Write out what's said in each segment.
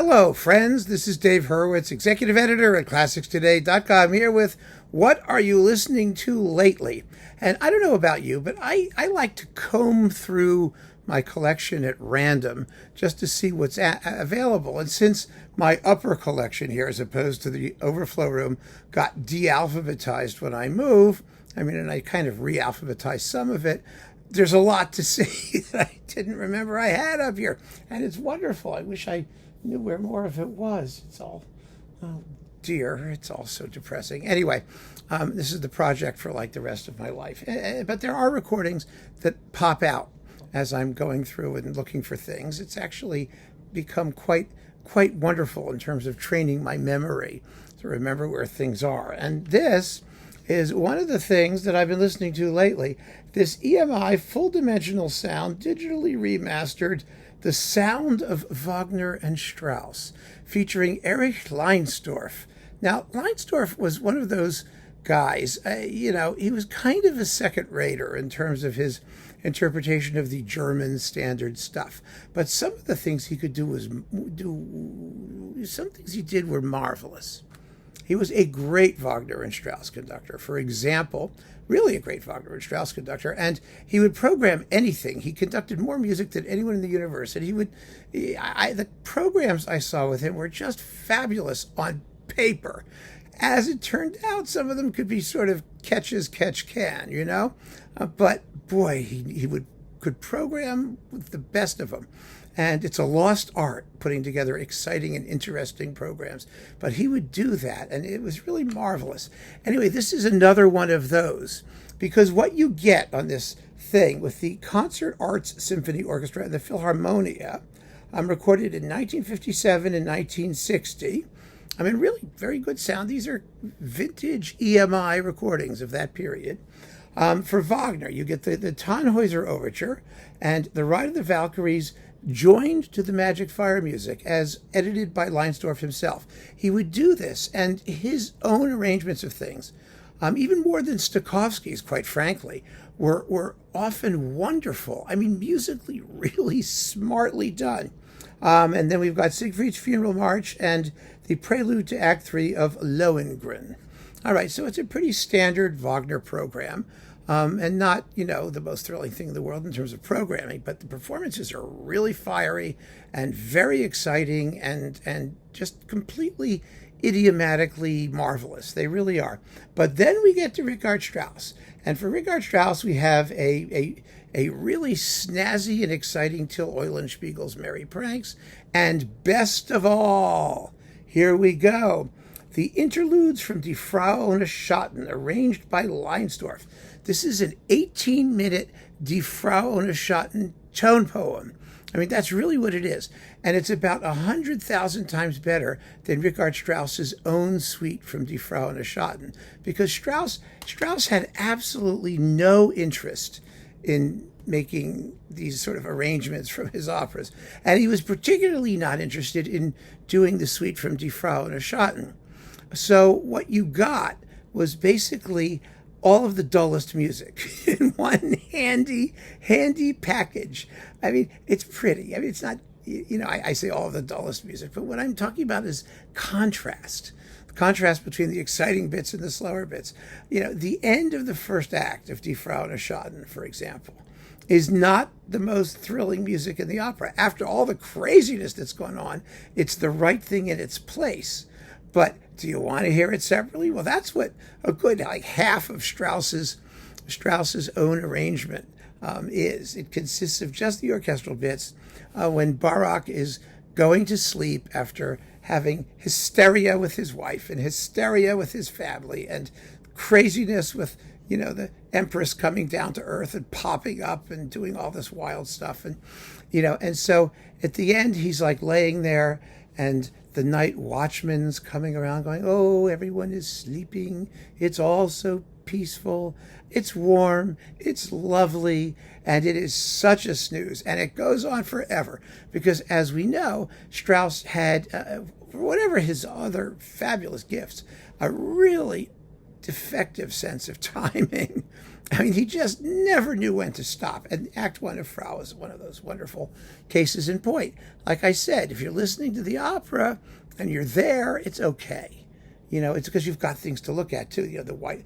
Hello, friends. This is Dave Hurwitz, executive editor at ClassicsToday.com, here with What Are You Listening to Lately? And I don't know about you, but I like to comb through my collection at random just to see what's available. And since my upper collection here, as opposed to the overflow room, got de-alphabetized when I move, and I kind of re-alphabetized some of it, there's a lot to see that I didn't remember I had up here. And it's wonderful. I wish I knew where more of it was. It's all, oh dear, it's all so depressing. Anyway, this is the project for like the rest of my life. But there are recordings that pop out as I'm going through and looking for things. It's actually become quite wonderful in terms of training my memory to remember where things are. And this is one of the things that I've been listening to lately. This EMI full-dimensional sound, digitally remastered, The Sound of Wagner and Strauss, featuring Erich Leinsdorf. Now, Leinsdorf was one of those guys, he was kind of a second-rater in terms of his interpretation of the German standard stuff. But some of the things he could do some things he did were marvelous. He was a great Wagner and Strauss conductor. For example, really a great Wagner and Strauss conductor, and he would program anything. He conducted more music than anyone in the universe, and the programs I saw with him were just fabulous on paper. As it turned out, some of them could be sort of catch as catch can, but boy, he could program with the best of them. And it's a lost art, putting together exciting and interesting programs. But he would do that, and it was really marvelous. Anyway, this is another one of those, because what you get on this thing with the Concert Arts Symphony Orchestra and the Philharmonia, recorded in 1957 and 1960, really very good sound. These are vintage EMI recordings of that period. For Wagner, you get the Tannhäuser Overture and the Ride of the Valkyries, joined to the Magic Fire music as edited by Leinsdorf himself. He would do this, and his own arrangements of things, even more than Stokowski's, quite frankly, were often wonderful. Musically really smartly done. And then we've got Siegfried's Funeral March and the Prelude to Act 3 of Lohengrin. All right, so it's a pretty standard Wagner program. And not, the most thrilling thing in the world in terms of programming, but the performances are really fiery and very exciting and just completely idiomatically marvelous. They really are. But then we get to Richard Strauss. And for Richard Strauss, we have a really snazzy and exciting Till Eulenspiegel's Merry Pranks. And best of all, here we go. The Interludes from Die Frau ohne Schatten, arranged by Leinsdorf. This is an 18-minute Die Frau ohne Schatten tone poem. That's really what it is. And it's about 100,000 times better than Richard Strauss's own suite from Die Frau ohne Schatten. Because Strauss had absolutely no interest in making these sort of arrangements from his operas. And he was particularly not interested in doing the suite from Die Frau ohne Schatten. So what you got was basically all of the dullest music in one handy package. It's pretty. It's not, I say all of the dullest music, but what I'm talking about is contrast. The contrast between the exciting bits and the slower bits. The end of the first act of Die Frau ohne Schatten, for example, is not the most thrilling music in the opera. After all the craziness that's going on, it's the right thing in its place. But do you want to hear it separately? Well, that's what a good half of Strauss's own arrangement is. It consists of just the orchestral bits when Barak is going to sleep after having hysteria with his wife and hysteria with his family and craziness with, the Empress coming down to earth and popping up and doing all this wild stuff. And so at the end, he's like laying there, and the night watchman's coming around going, oh, everyone is sleeping. It's all so peaceful. It's warm. It's lovely. And it is such a snooze. And it goes on forever because, as we know, Strauss had, for whatever his other fabulous gifts, a really defective sense of timing. I mean, he just never knew when to stop. And Act One of Frau is one of those wonderful cases in point. Like I said, if you're listening to the opera and you're there, it's okay. It's because you've got things to look at too. The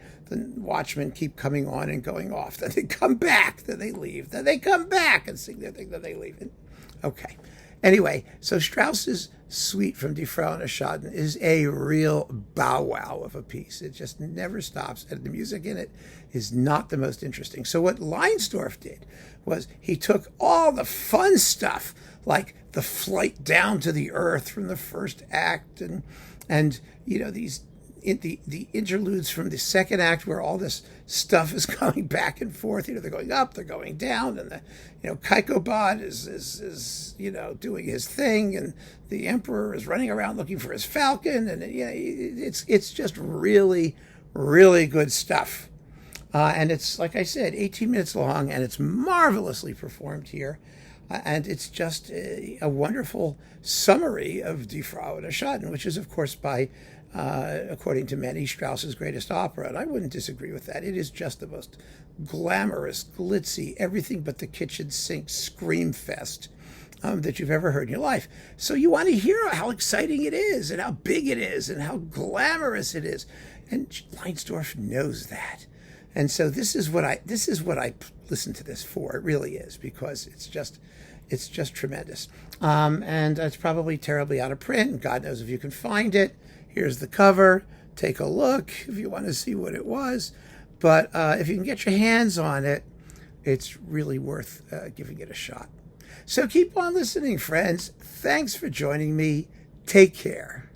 watchmen keep coming on and going off. Then they come back. Then they leave. Then they come back and sing their thing. Then they leave. Okay. Anyway, so Strauss's suite from Die Frau ohne Schatten is a real bow wow of a piece. It just never stops, and the music in it is not the most interesting. So what Leinsdorf did was he took all the fun stuff, like the flight down to the earth from the first act, and the interludes from the second act where all this stuff is going back and forth. They're going up, they're going down, and the Kaikobad is doing his thing, and the emperor is running around looking for his falcon, and it's just really, really good stuff. And it's, like I said, 18 minutes long, and it's marvelously performed here. And it's just a wonderful summary of Die Frau ohne Schatten, which is, of course, according to many, Strauss's greatest opera. And I wouldn't disagree with that. It is just the most glamorous, glitzy, everything but the kitchen sink scream fest that you've ever heard in your life. So you want to hear how exciting it is and how big it is and how glamorous it is. And Leinsdorf knows that. And so this is what I listen to this for. It really is, because it's just tremendous. And it's probably terribly out of print, and God knows if you can find it. Here's the cover. Take a look if you want to see what it was. But if you can get your hands on it, it's really worth giving it a shot. So keep on listening, friends. Thanks for joining me. Take care.